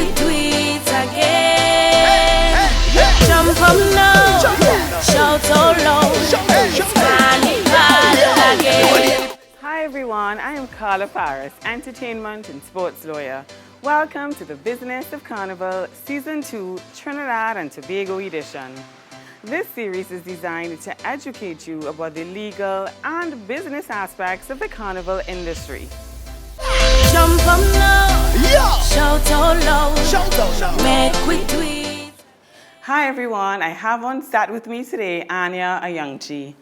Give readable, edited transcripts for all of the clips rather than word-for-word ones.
we do it again. Jump up now, shout out loud, it's Carnival again. Hi everyone, I am Carla Paris, entertainment and sports lawyer. Welcome to the Business of Carnival Season 2 Trinidad and Tobago edition. This series is designed to educate you about the legal and business aspects of the carnival industry. Jump up now, shout out loud, make we do it. Hi everyone, I have on set with me today Anya Ayoung-Chee.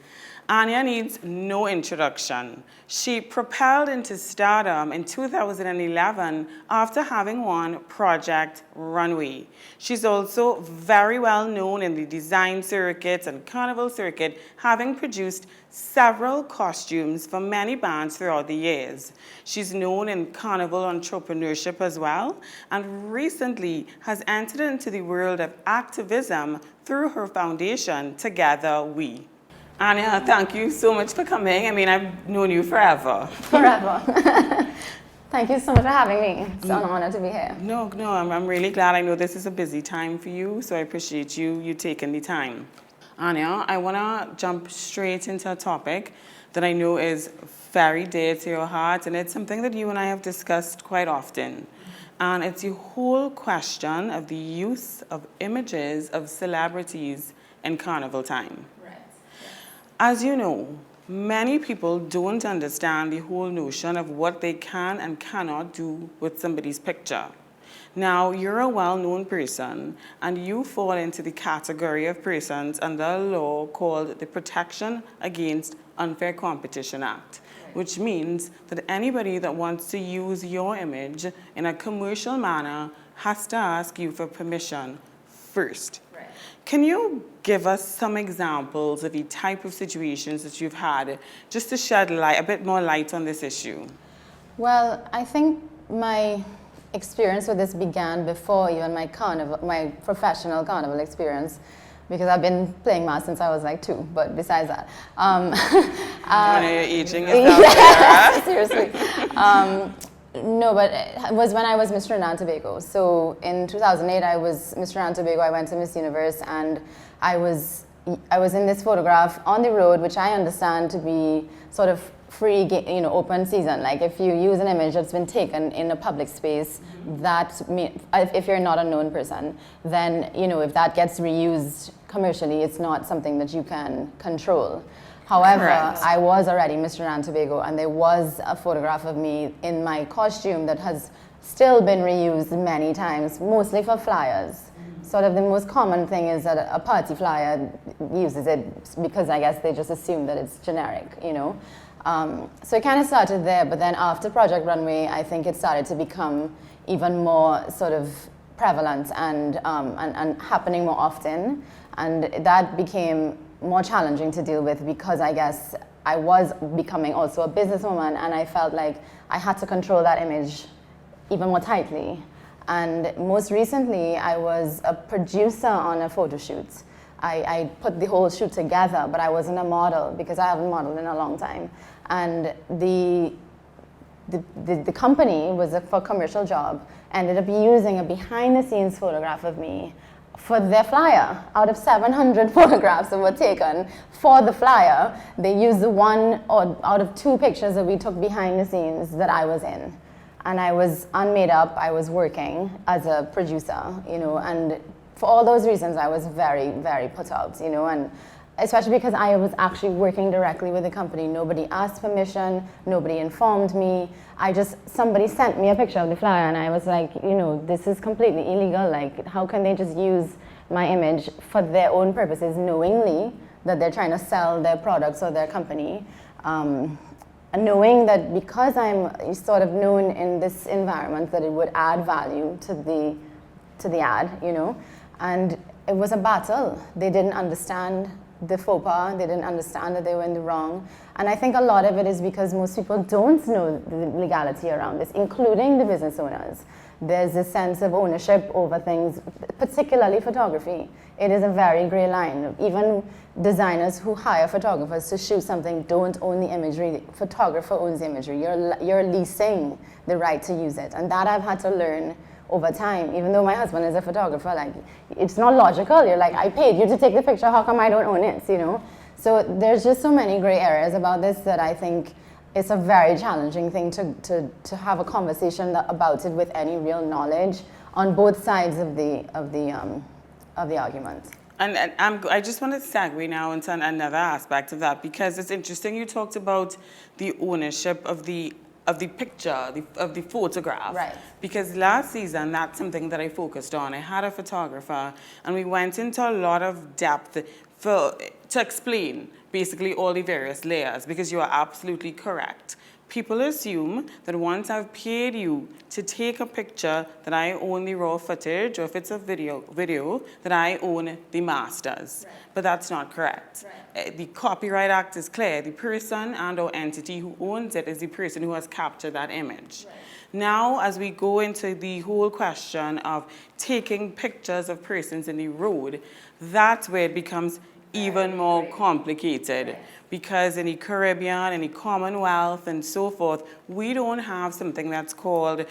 Anya needs no introduction. She propelled into stardom in 2011 after having won Project Runway. She's also very well known in the design circuit and carnival circuit, having produced several costumes for many bands throughout the years. She's known in carnival entrepreneurship as well, and recently has entered into the world of activism through her foundation, Together We. Anya, thank you so much for coming. I mean, I've known you forever. Forever. Thank you so much for having me. It's an honor to be here. No, I'm really glad. I know this is a busy time for you, so I appreciate you taking the time. Anya, I want to jump straight into a topic that I know is very dear to your heart, and it's something that you and I have discussed quite often. And it's the whole question of the use of images of celebrities in carnival time. As you know, many people don't understand the whole notion of what they can and cannot do with somebody's picture. Now, you're a well-known person, and you fall into the category of persons under a law called the Protection Against Unfair Competition Act, which means that anybody that wants to use your image in a commercial manner has to ask you for permission first. Can you give us some examples of the type of situations that you've had, just to shed light, a bit more light on this issue? Well, I think my experience with this began before even my professional carnival experience, because I've been playing mass since I was like 2, but besides that. You're aging yourself. Seriously. No, but it was when I was Miss Trinidad and Tobago. So in 2008, I was Miss Trinidad and Tobago. I went to Miss Universe, and I was in this photograph on the road, which I understand to be sort of free, open season. Like if you use an image that's been taken in a public space, if you're not a known person, then if that gets reused commercially, it's not something that you can control. However, Correct. I was already Miss Trinidad and Tobago, and there was a photograph of me in my costume that has still been reused many times, mostly for flyers. Sort of the most common thing is that a party flyer uses it because I guess they just assume that it's generic, So it kind of started there, but then after Project Runway, I think it started to become even more sort of prevalent and happening more often, and that became more challenging to deal with because I guess I was becoming also a businesswoman, and I felt like I had to control that image even more tightly. And most recently, I was a producer on a photo shoot. I put the whole shoot together, but I wasn't a model because I haven't modeled in a long time. And the company was for a commercial job, ended up using a behind-the-scenes photograph of me for their flyer. Out of 700 photographs that were taken for the flyer, they used the one out of 2 pictures that we took behind the scenes that I was in. And I was unmade up, I was working as a producer, and for all those reasons I was very, very put out, and especially because I was actually working directly with the company. Nobody asked permission, nobody informed me. Somebody sent me a picture of the flyer, and I was like, this is completely illegal. Like, how can they just use my image for their own purposes, knowingly that they're trying to sell their products or their company? And knowing that because I'm sort of known in this environment that it would add value to the ad, and it was a battle. They didn't understand the faux pas, they didn't understand that they were in the wrong. And I think a lot of it is because most people don't know the legality around this, including the business owners. There's a sense of ownership over things, particularly photography. It is a very gray line. Even designers who hire photographers to shoot something don't own the imagery. The photographer owns the imagery. You're leasing the right to use it. And that I've had to learn over time. Even though my husband is a photographer, like, it's not logical. You're like, I paid you to take the picture, how come I don't own it, you know? So there's just so many gray areas about this that I think it's a very challenging thing to have a conversation about it with any real knowledge on both sides of the argument. And I just want to segue now into another aspect of that, because it's interesting you talked about the ownership of the picture, of the photograph. Right. Because last season, that's something that I focused on. I had a photographer, and we went into a lot of depth to explain basically all the various layers, because you are absolutely correct. People assume that once I've paid you to take a picture that I own the raw footage, or if it's a video that I own the masters. Right. But that's not correct. Right. The Copyright Act is clear. The person and or entity who owns it is the person who has captured that image. Right. Now, as we go into the whole question of taking pictures of persons in the road, that's where it becomes even more complicated. Right. Because in the Caribbean, in the Commonwealth, and so forth, we don't have something that's called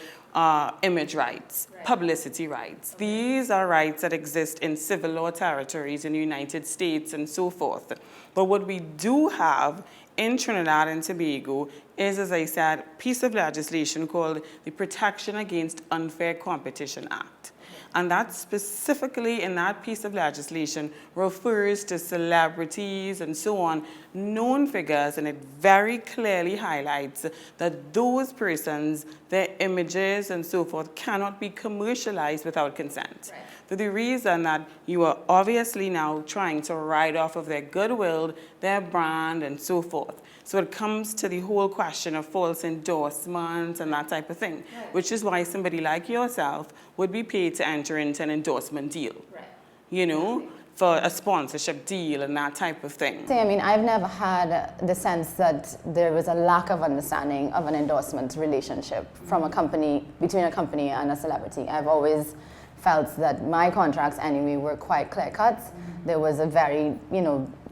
image rights, publicity rights. These are rights that exist in civil law territories in the United States and so forth. But what we do have in Trinidad and Tobago is, as I said, a piece of legislation called the Protection Against Unfair Competition Act. And that specifically in that piece of legislation refers to celebrities and so on, known figures, and it very clearly highlights that those persons, their images and so forth, cannot be commercialized without consent. Right. For the reason that you are obviously now trying to ride off of their goodwill, their brand, and so forth. So it comes to the whole question of false endorsements and that type of thing, right. Which is why somebody like yourself would be paid to enter into an endorsement deal, right. You know, for a sponsorship deal and that type of thing. See, I mean, I've never had the sense that there was a lack of understanding of an endorsement relationship from a company, between a company and a celebrity. I've always felt that my contracts anyway were quite clear-cut. There was a very,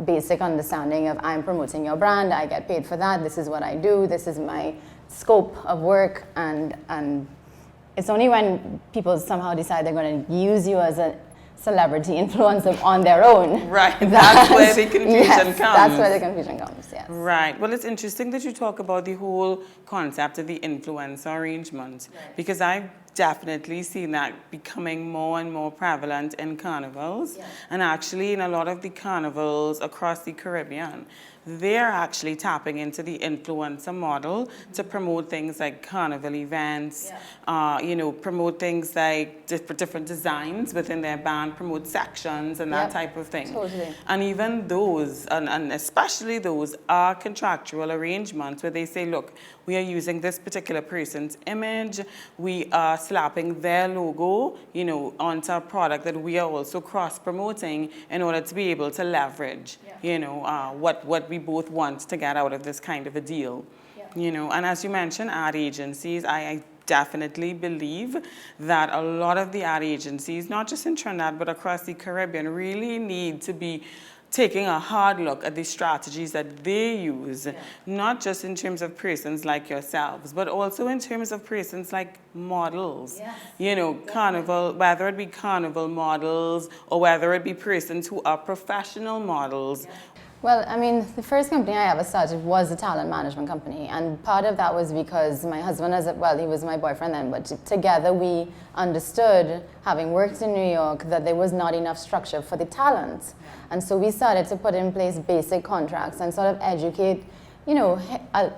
basic understanding of I'm promoting your brand, I get paid for that, this is what I do, this is my scope of work, and it's only when people somehow decide they're going to use you as a celebrity influencer on their own. Right, that's where the confusion comes. That's where the confusion comes, yes. Right, well, it's interesting that you talk about the whole concept of the influencer arrangement, right. Because I've definitely seen that becoming more and more prevalent in carnivals, yeah. And actually in a lot of the carnivals across the Caribbean. They're actually tapping into the influencer model to promote things like carnival events, yeah. Promote things like different designs within their band, promote sections and that yep. type of thing. Totally. And even those, and especially those, are contractual arrangements where they say, look, we are using this particular person's image, we are slapping their logo, onto a product that we are also cross-promoting in order to be able to leverage, yeah. What we both want to get out of this kind of a deal. Yeah. And as you mentioned, ad agencies, I definitely believe that a lot of the ad agencies, not just in Trinidad, but across the Caribbean, really need to be taking a hard look at the strategies that they use, yeah. Not just in terms of persons like yourselves, but also in terms of persons like models. Yes. Carnival, whether it be carnival models or whether it be persons who are professional models. Yeah. Well, I mean, the first company I ever started was a talent management company, and part of that was because my husband, he was my boyfriend then, but together we understood, having worked in New York, that there was not enough structure for the talent. And so we started to put in place basic contracts and sort of educate,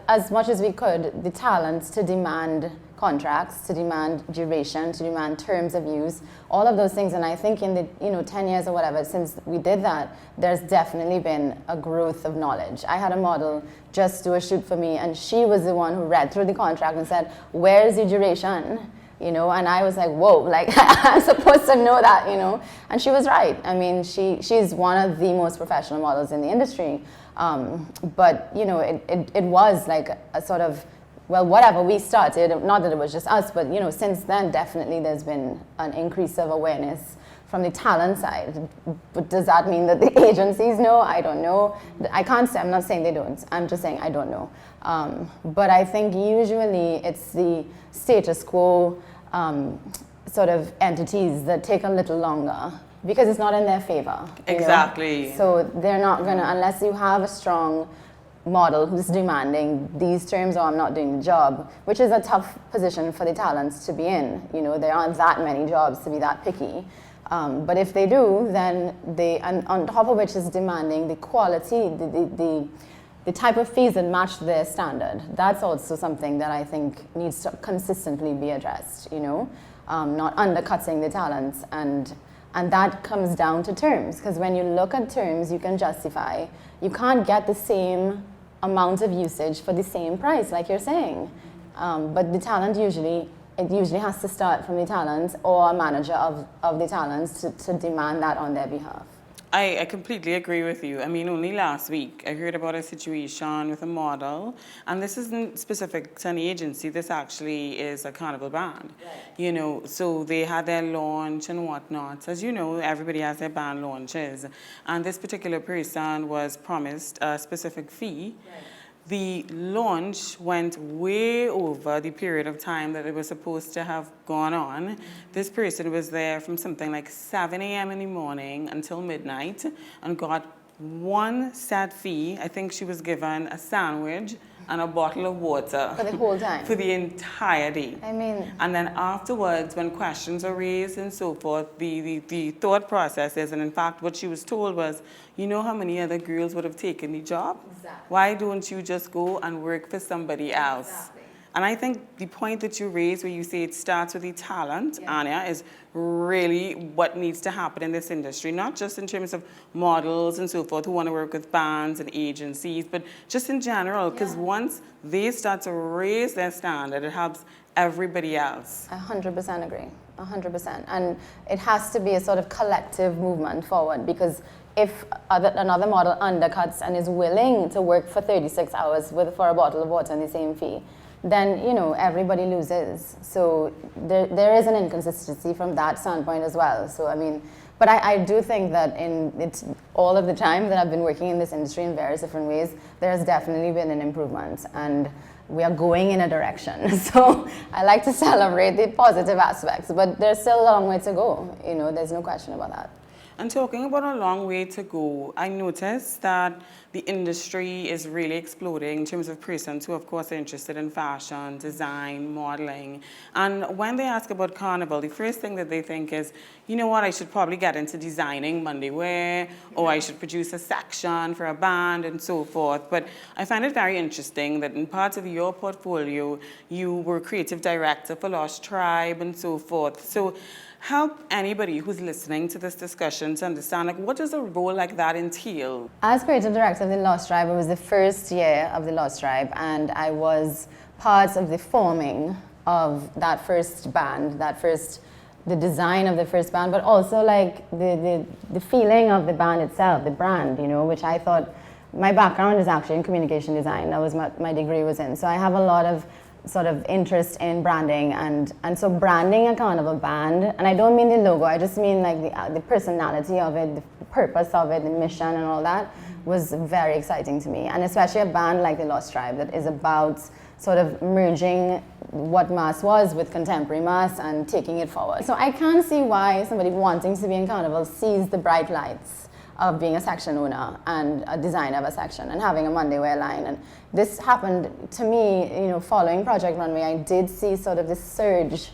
as much as we could, the talents to demand contracts, to demand duration, to demand terms of use, all of those things. And I think in the 10 years or whatever since we did that, there's definitely been a growth of knowledge. I had a model just do a shoot for me, and she was the one who read through the contract and said, where's the duration? And I was like, whoa, like I'm supposed to know that, and she was right. I mean, she's one of the most professional models in the industry. But it was like a sort of, well, whatever, we started, not that it was just us, but since then, definitely there's been an increase of awareness from the talent side. But does that mean that the agencies know? I don't know. I can't say, I'm not saying they don't. I'm just saying I don't know. But I think usually it's the status quo sort of entities that take a little longer because it's not in their favor. Exactly. So they're not gonna, unless you have a strong model who's demanding these terms or I'm not doing the job, which is a tough position for the talents to be in. There aren't that many jobs to be that picky. But if they do, then and on top of which is demanding the quality, the type of fees that match their standard. That's also something that I think needs to consistently be addressed, not undercutting the talents. And that comes down to terms, because when you look at terms, you can justify. You can't get the same amount of usage for the same price, like you're saying. But the talent usually has to start from the talent or a manager of the talents to demand that on their behalf. I completely agree with you. I mean, only last week I heard about a situation with a model, and this isn't specific to an agency. This actually is a Carnival band. Right. So they had their launch and whatnot. As you know, everybody has their band launches, and this particular person was promised a specific fee. Right. The launch went way over the period of time that it was supposed to have gone on. Mm-hmm. This person was there from something like 7 a.m. in the morning until midnight and got one set fee. I think she was given a sandwich and a bottle of water. For the whole time? For the entire day. And then afterwards, when questions are raised and so forth, the thought process is, and in fact what she was told was, you know how many other girls would have taken the job? Exactly. Why don't you just go and work for somebody else? Exactly. And I think the point that you raised where you say it starts with the talent, Anya, is really what needs to happen in this industry, not just in terms of models and so forth who want to work with bands and agencies, but just in general, because once they start to raise their standard, it helps everybody else. 100% agree, 100%. And it has to be a sort of collective movement forward, because if another model undercuts and is willing to work for 36 hours for a bottle of water and the same fee, then everybody loses. So there is an inconsistency from that standpoint as well. So but I do think that it's all of the time that I've been working in this industry in various different ways, there's definitely been an improvement, and we are going in a direction. So I like to celebrate the positive aspects, but there's still a long way to go. There's no question about that. And talking about a long way to go, I noticed that the industry is really exploding in terms of persons who, of course, are interested in fashion, design, modeling. And when they ask about Carnival, the first thing that they think is, you know what, I should probably get into designing Monday wear, or I should produce a section for a band and so forth. But I find it very interesting that in parts of your portfolio, you were creative director for Lost Tribe and so forth. So help anybody who's listening to this discussion to understand, what does a role like that entail? As creative director of the Lost Tribe, it was the first year of the Lost Tribe, and I was part of the forming of that first band, the design of the first band, but also the feeling of the band itself, the brand, which I thought, my background is actually in communication design. That was my degree was in. So I have a lot of sort of interest in branding, and so branding a Carnival band, and I don't mean the logo, I just mean the personality of it, the purpose of it, the mission and all that was very exciting to me, and especially a band like the Lost Tribe that is about sort of merging what mass was with contemporary mass and taking it forward. So I can't see why somebody wanting to be in Carnival sees the bright lights of being a section owner and a designer of a section and having a Monday wear line. And this happened to me, following Project Runway. I did see sort of this surge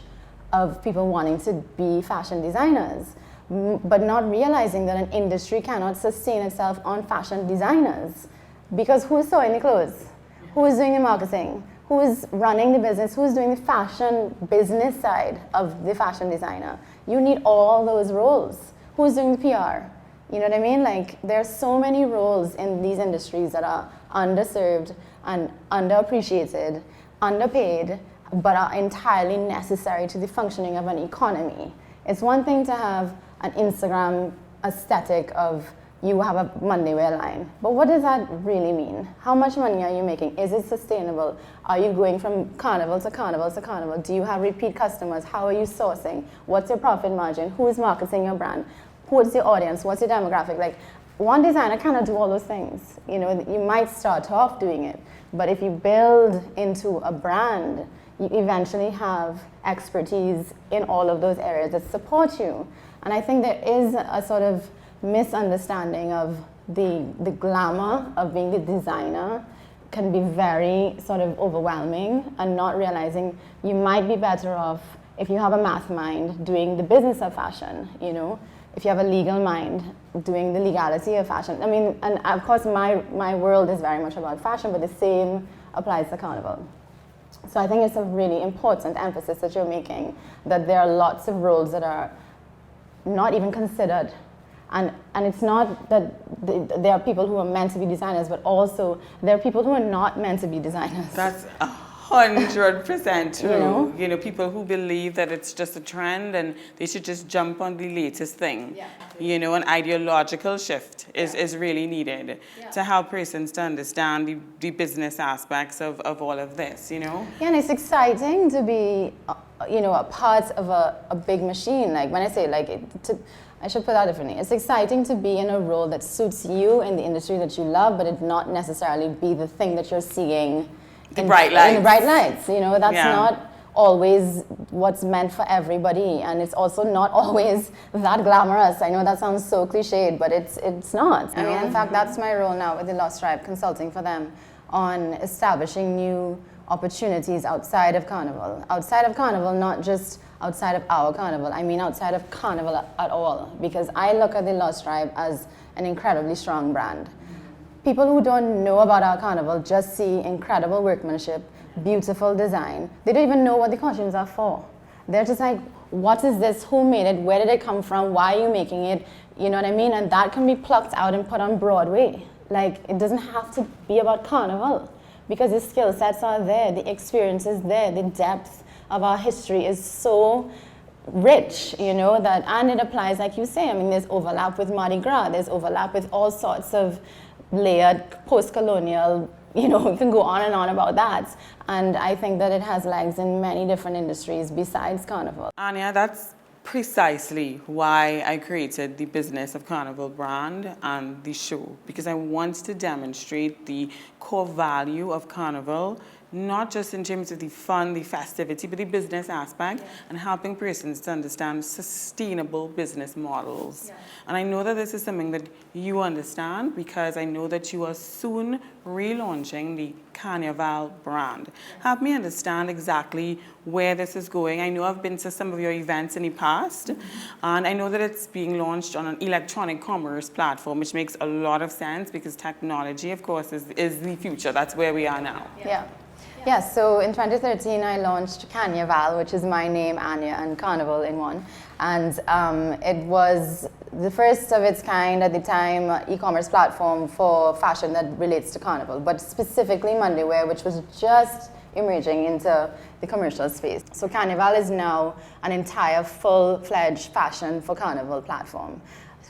of people wanting to be fashion designers, but not realizing that an industry cannot sustain itself on fashion designers. Because who's sewing the clothes? Who is doing the marketing? Who is running the business? Who's doing the fashion business side of the fashion designer? You need all those roles. Who's doing the PR? You know what I mean? There's so many roles in these industries that are underserved and underappreciated, underpaid, but are entirely necessary to the functioning of an economy. It's one thing to have an Instagram aesthetic of you have a Monday wear line, but what does that really mean? How much money are you making? Is it sustainable? Are you going from carnival to carnival to carnival? Do you have repeat customers? How are you sourcing? What's your profit margin? Who is marketing your brand? Who's your audience? What's your demographic? One designer cannot do all those things. You might start off doing it, But if you build into a brand, you eventually have expertise in all of those areas that support you. And I think there is a sort of misunderstanding of the glamour of being the designer can be very sort of overwhelming, and not realizing you might be better off if you have a math mind doing the business of fashion, you know, if you have a legal mind doing the legality of fashion. I mean, and of course my world is very much about fashion, but the same applies to Carnival. So I think it's a really important emphasis that you're making, that there are lots of roles that are not even considered. And it's not that there are people who are meant to be designers, but also there are people who are not meant to be designers. That's 100% true. You know? People who believe that it's just a trend and they should just jump on the latest thing. Yeah. An ideological shift is really needed to help persons to understand the business aspects of all of this, Yeah, and it's exciting to be, a part of a big machine. Like when I say I should put that differently. It's exciting to be in a role that suits you in the industry that you love, but it not necessarily be the thing that you're seeing in the bright lights. That's not always what's meant for everybody, and it's also not always that glamorous. I know that sounds so cliched, but it's not. I mean, in fact, that's my role now with the Lost Tribe, consulting for them on establishing new opportunities outside of Carnival. Outside of Carnival, not just outside of our Carnival. I mean outside of Carnival at all, because I look at the Lost Tribe as an incredibly strong brand. People who don't know about our Carnival just see incredible workmanship, beautiful design. They don't even know what the costumes are for. They're just like, what is this? Who made it? Where did it come from? Why are you making it? You know what I mean? And that can be plucked out and put on Broadway. Like, it doesn't have to be about Carnival, because the skill sets are there, the experience is there, the depth of our history is so rich, and it applies, like you say. I mean, there's overlap with Mardi Gras, there's overlap with all sorts of layered post-colonial, we can go on and on about that. And I think that it has legs in many different industries besides Carnival. Anya, that's precisely why I created the Business of Carnival brand and the show, because I want to demonstrate the core value of Carnival, not just in terms of the fun, the festivity, but the business aspect, and helping persons to understand sustainable business models. And I know that this is something that you understand, because I know that you are soon relaunching the Carnival brand. Help me understand exactly where this is going. I know I've been to some of your events in the past, and I know that it's being launched on an electronic commerce platform, which makes a lot of sense, because technology, of course, is the future. That's where we are now. Yeah, so in 2013 I launched Carnival, which is my name, Anya, and Carnival in one. And it was the first of its kind at the time e-commerce platform for fashion that relates to Carnival, but specifically Monday wear, which was just emerging into the commercial space. So Carnival is now an entire full-fledged fashion for Carnival platform,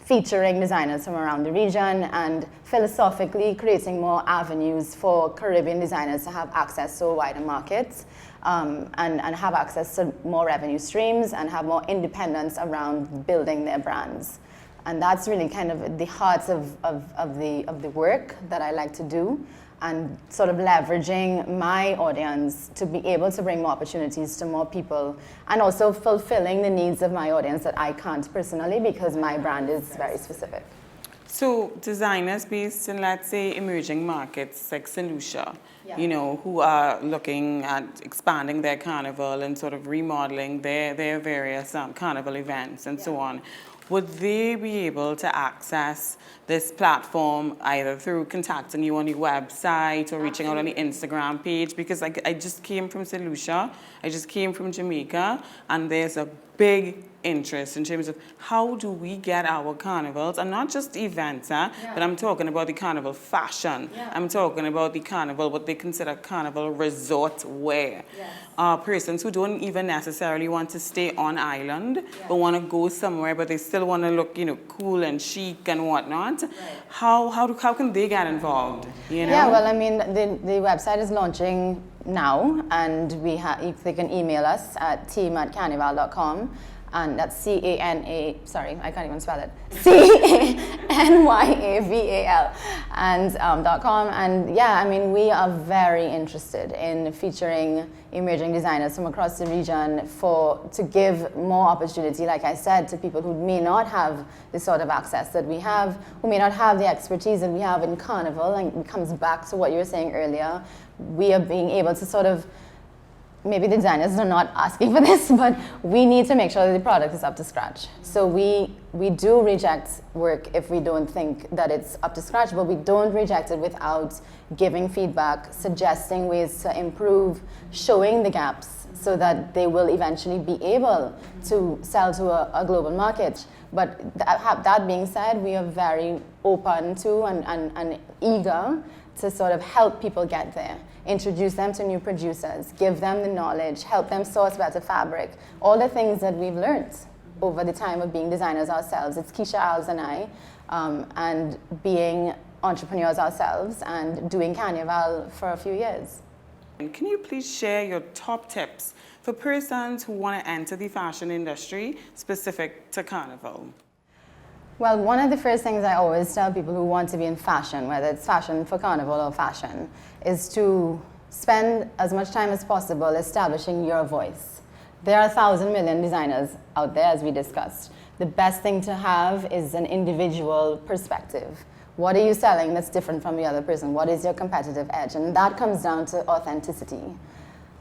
featuring designers from around the region and philosophically creating more avenues for Caribbean designers to have access to a wider market, and have access to more revenue streams and have more independence around building their brands. And that's really kind of the heart of the work that I like to do, and sort of leveraging my audience to be able to bring more opportunities to more people, and also fulfilling the needs of my audience that I can't personally, because my brand is very specific. So designers based in, let's say, emerging markets like St. Lucia, who are looking at expanding their Carnival and sort of remodeling their various Carnival events and so on, would they be able to access this platform either through contacting you on your website or reaching out on the Instagram page? Because I just came from St. Lucia, I just came from Jamaica, and there's a big interest in terms of how do we get our carnivals, and not just events, but I'm talking about the carnival fashion. I'm talking about the carnival, what they consider carnival resort wear. Persons who don't even necessarily want to stay on island, but want to go somewhere, but they still want to look, cool and chic and whatnot. How can they get involved? Yeah, well, I mean, the website is launching now, and they can email us at team@carnival.com. and that's C-A-N-A, sorry, I can't even spell it, C-A-N-Y-A-V-A-L, and .com. And yeah, I mean, we are very interested in featuring emerging designers from across the region to give more opportunity, like I said, to people who may not have the sort of access that we have, who may not have the expertise that we have in Carnival. And it comes back to what you were saying earlier. We are being able to sort of, maybe the designers are not asking for this, but we need to make sure that the product is up to scratch. So we do reject work if we don't think that it's up to scratch, but we don't reject it without giving feedback, suggesting ways to improve, showing the gaps so that they will eventually be able to sell to a global market. But that being said, we are very open to and eager to sort of help people get there. Introduce them to new producers, give them the knowledge, help them source better fabric, all the things that we've learned over the time of being designers ourselves. It's Keisha, Alves, and I, and being entrepreneurs ourselves and doing Carnival for a few years. Can you please share your top tips for persons who want to enter the fashion industry specific to Carnival? Well, one of the first things I always tell people who want to be in fashion, whether it's fashion for Carnival or fashion, is to spend as much time as possible establishing your voice. There are 1,000 million designers out there, as we discussed. The best thing to have is an individual perspective. What are you selling that's different from the other person? What is your competitive edge? And that comes down to authenticity.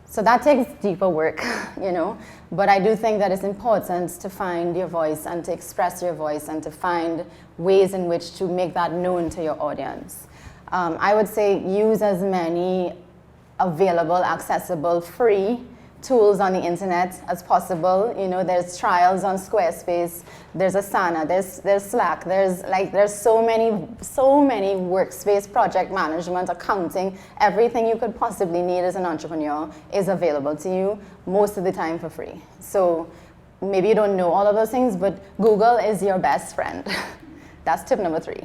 So that takes deeper work, you know, but I do think that it's important to find your voice and to express your voice and to find ways in which to make that known to your audience. I would say use as many available, accessible, free tools on the internet as possible. You know, there's trials on Squarespace, there's Asana, there's Slack, there's so many workspace, project management, accounting, everything you could possibly need as an entrepreneur is available to you most of the time for free. So maybe you don't know all of those things, but Google is your best friend. That's tip number 3.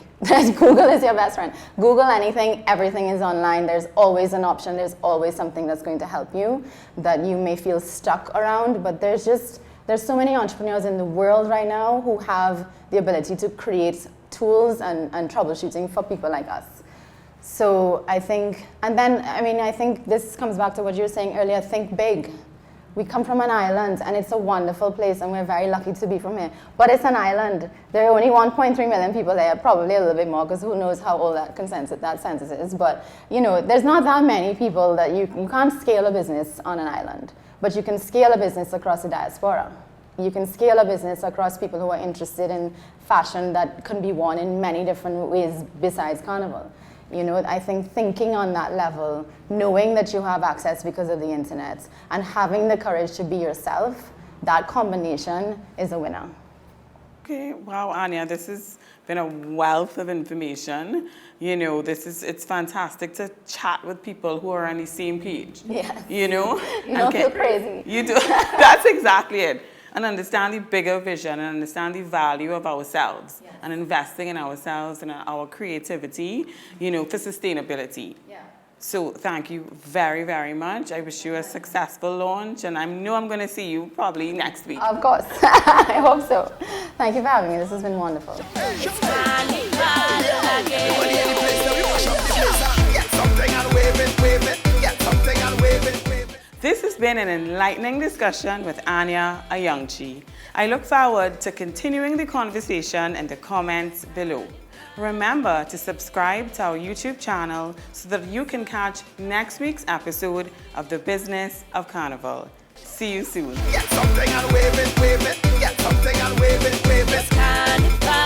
Google is your best friend. Google anything, everything is online. There's always an option. There's always something that's going to help you that you may feel stuck around. But there's so many entrepreneurs in the world right now who have the ability to create tools and troubleshooting for people like us. So I think, I think this comes back to what you were saying earlier, think big. We come from an island, and it's a wonderful place, and we're very lucky to be from here. But it's an island. There are only 1.3 million people there, probably a little bit more, because who knows how old that census is. But, you know, there's not that many people that you can't scale a business on an island. But you can scale a business across the diaspora. You can scale a business across people who are interested in fashion that can be worn in many different ways besides Carnival. You know, I think thinking on that level, knowing that you have access because of the internet, and having the courage to be yourself, that combination is a winner. Okay, wow, Anya, this has been a wealth of information. You know, it's fantastic to chat with people who are on the same page. Yes. You know? You don't feel crazy. You do. That's exactly it. And understand the bigger vision and understand the value of ourselves, yes, and investing in ourselves and our creativity, you know, for sustainability. Yeah. So thank you very, very much. I wish you a successful launch, and I know I'm going to see you probably next week. Of course. I hope so. Thank you for having me. This has been wonderful. This has been an enlightening discussion with Anya, Ayoung-Chee. I look forward to continuing the conversation in the comments below. Remember to subscribe to our YouTube channel so that you can catch next week's episode of The Business of Carnival. See you soon. Get something and wave it, wave it. Get something and wave it, wave it. Carnival.